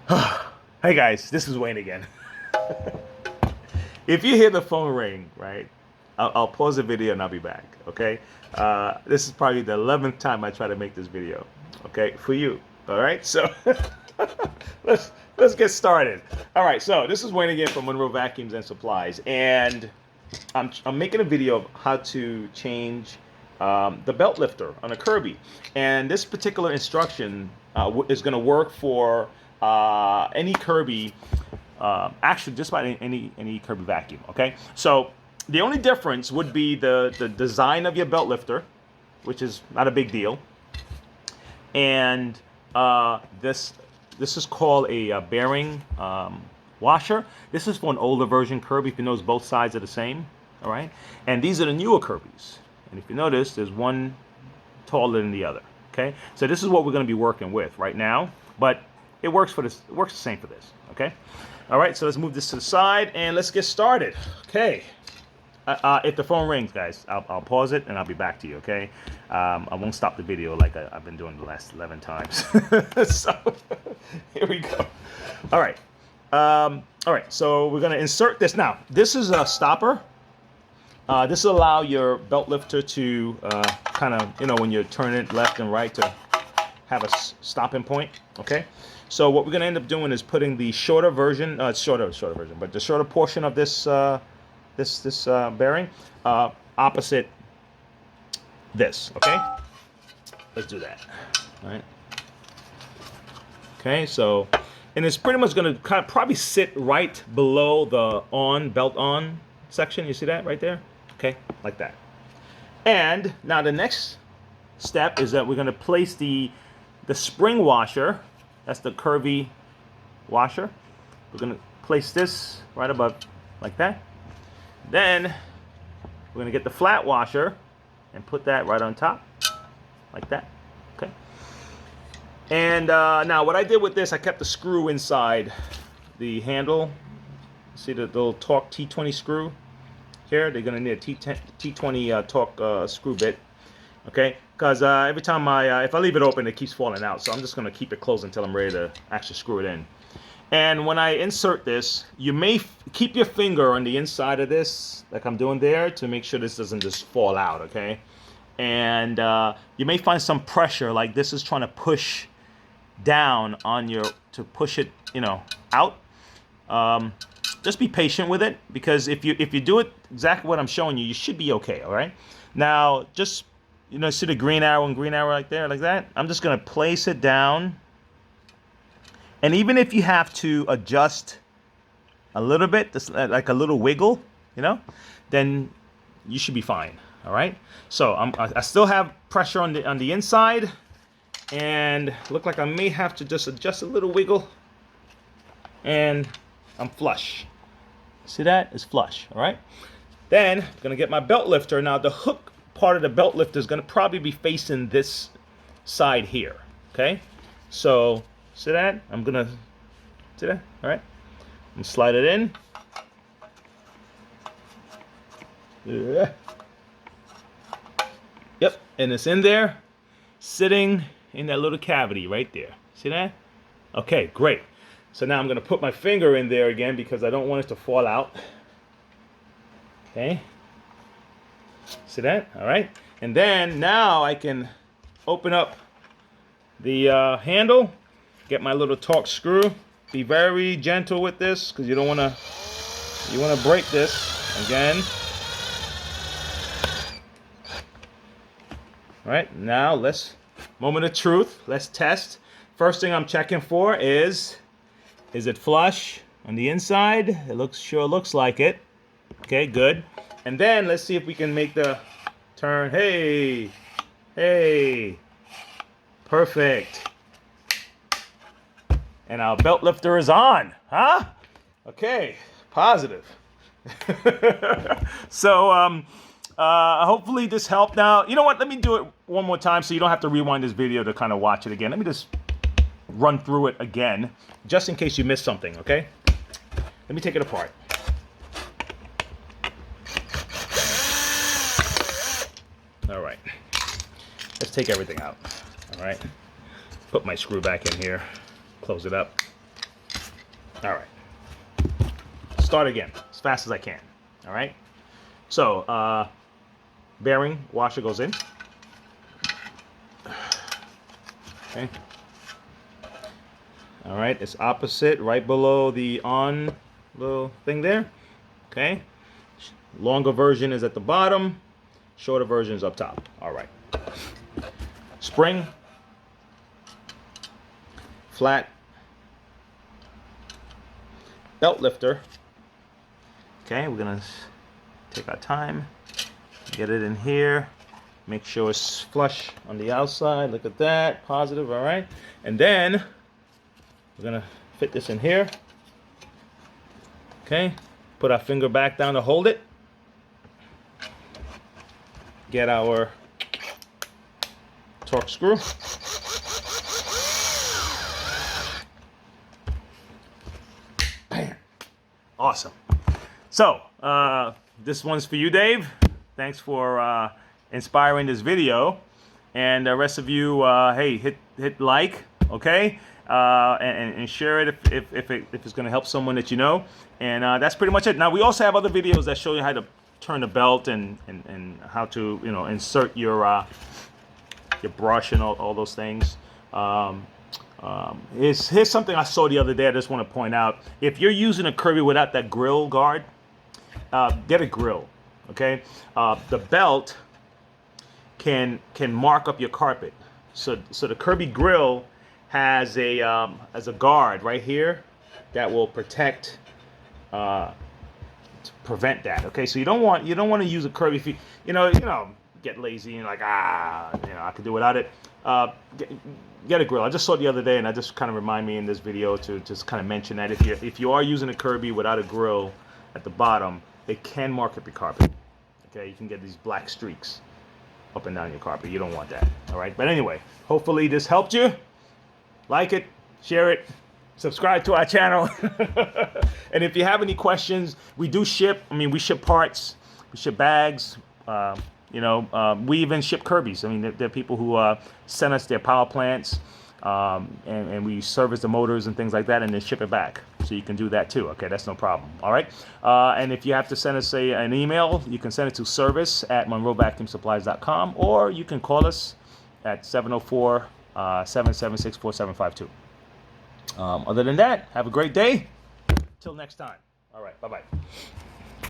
Hey guys, this is Wayne again. If you hear the phone ring, right, I'll pause the video and I'll be back, okay? This is probably the 11th time I try to make this video, okay, for you, all right? So let's get started. All right, so this is Wayne again from Monroe Vacuums and Supplies, and I'm making a video of how to change the belt lifter on a Kirby, and this particular instruction is going to work for any Kirby, actually just about any Kirby vacuum. Okay, so the only difference would be the design of your belt lifter, which is not a big deal, and this is called a bearing washer. This is for an older version Kirby. If you notice, both sides are the same. All right, and these are the newer Kirbys. And if you notice, there's one taller than the other. Okay, so this is what we're going to be working with right now, but it works for this. It works the same for this. Okay, all right. So let's move this to the side and let's get started. Okay. If the phone rings, guys, I'll pause it and I'll be back to you. Okay, I won't stop the video like I've been doing the last 11 times. So here we go. All right. All right. So we're gonna insert this now. This is a stopper. This will allow your belt lifter to kind of, when you're turning it left and right, to have a stopping point. Okay, so what we're going to end up doing is putting the shorter version, shorter version, but the shorter portion of this this bearing opposite this. Okay, let's do that. All right. Okay, so, and it's pretty much going to kind of probably sit right below the belt on section. You see that right there? Okay, like that. And now the next step is that we're going to place the spring washer. That's the Kirby washer. We're going to place this right above, like that. Then we're going to get the flat washer and put that right on top, like that. Okay. And now what I did with this, I kept the screw inside the handle. See the little Torque T20 screw? Here, they're gonna need a T20 Torque screw bit, okay? Because every time if I leave it open, it keeps falling out. So I'm just gonna keep it closed until I'm ready to actually screw it in. And when I insert this, you may keep your finger on the inside of this, like I'm doing there, to make sure this doesn't just fall out, okay? And you may find some pressure, like this is trying to push down on to push it, out. Just be patient with it, because if you do it exactly what I'm showing you, you should be okay. All right. Now, just see the green arrow and green arrow right there, like that. I'm just gonna place it down, and even if you have to adjust a little bit, just like a little wiggle, then you should be fine. All right. So I still have pressure on the inside, and look like I may have to just adjust a little wiggle, and I'm flush. See that? It's flush, all right? Then I'm gonna get my belt lifter. Now the hook part of the belt lifter is gonna probably be facing this side here, okay? So, see that? See that? All right? I'm gonna slide it in. Yeah. Yep, and it's in there, sitting in that little cavity right there. See that? Okay, great. So now I'm going to put my finger in there again because I don't want it to fall out. Okay. See that? All right. And then now I can open up the handle, get my little Torque screw. Be very gentle with this because you want to break this again. All right. Now moment of truth. Let's test. First thing I'm checking for is it flush on the inside? It sure looks like it. Okay, good. And then let's see if we can make the turn. Hey, perfect. And our belt lifter is on, huh? Okay, positive. So hopefully this helped. Now, you know what? Let me do it one more time so you don't have to rewind this video to kind of watch it again. Let me just run through it again, just in case you missed something, okay? Let me take it apart. All right. Let's take everything out. All right. Put my screw back in here. Close it up. All right. Start again as fast as I can. All right. So bearing washer goes in. Okay. All right. It's opposite, right below the on little thing there. Okay. Longer version is at the bottom. Shorter version is up top. All right. Spring. Flat. Belt lifter. Okay, we're gonna take our time, get it in here, make sure it's flush on the outside. Look at that, positive. All right, and then we're gonna fit this in here. Okay, put our finger back down to hold it. Get our torque screw. Bam. Awesome. So, this one's for you, Dave. Thanks for inspiring this video. And the rest of you, hey, hit like, okay? And share it if it's going to help someone that you know. And that's pretty much it. Now, we also have other videos that show you how to turn the belt and how to, insert your brush and all those things. Here's something I saw the other day I just want to point out. If you're using a Kirby without that grill guard, get a grill, okay? The belt can mark up your carpet. So the Kirby grill has a guard right here that will protect, to prevent that. Okay, so you don't want to use a Kirby if you get lazy and like I could do without it. Get a grill. I just saw it the other day, and I just kind of remind me in this video to just kind of mention that if you are using a Kirby without a grill at the bottom, it can mark up your carpet. Okay, you can get these black streaks up and down your carpet. You don't want that. All right, but anyway, hopefully this helped you. Like it, share it, subscribe to our channel, and if you have any questions, we do ship. I mean, we ship parts, we ship bags. We even ship Kirbys. I mean, there are people who send us their power plants, and we service the motors and things like that, and then ship it back. So you can do that too. Okay, that's no problem. All right. And if you have to send us an email, you can send it to service@monroevacuumsupplies.com, or you can call us at 704-776-4752. Other than that, have a great day. Till next time. All right. Bye-bye.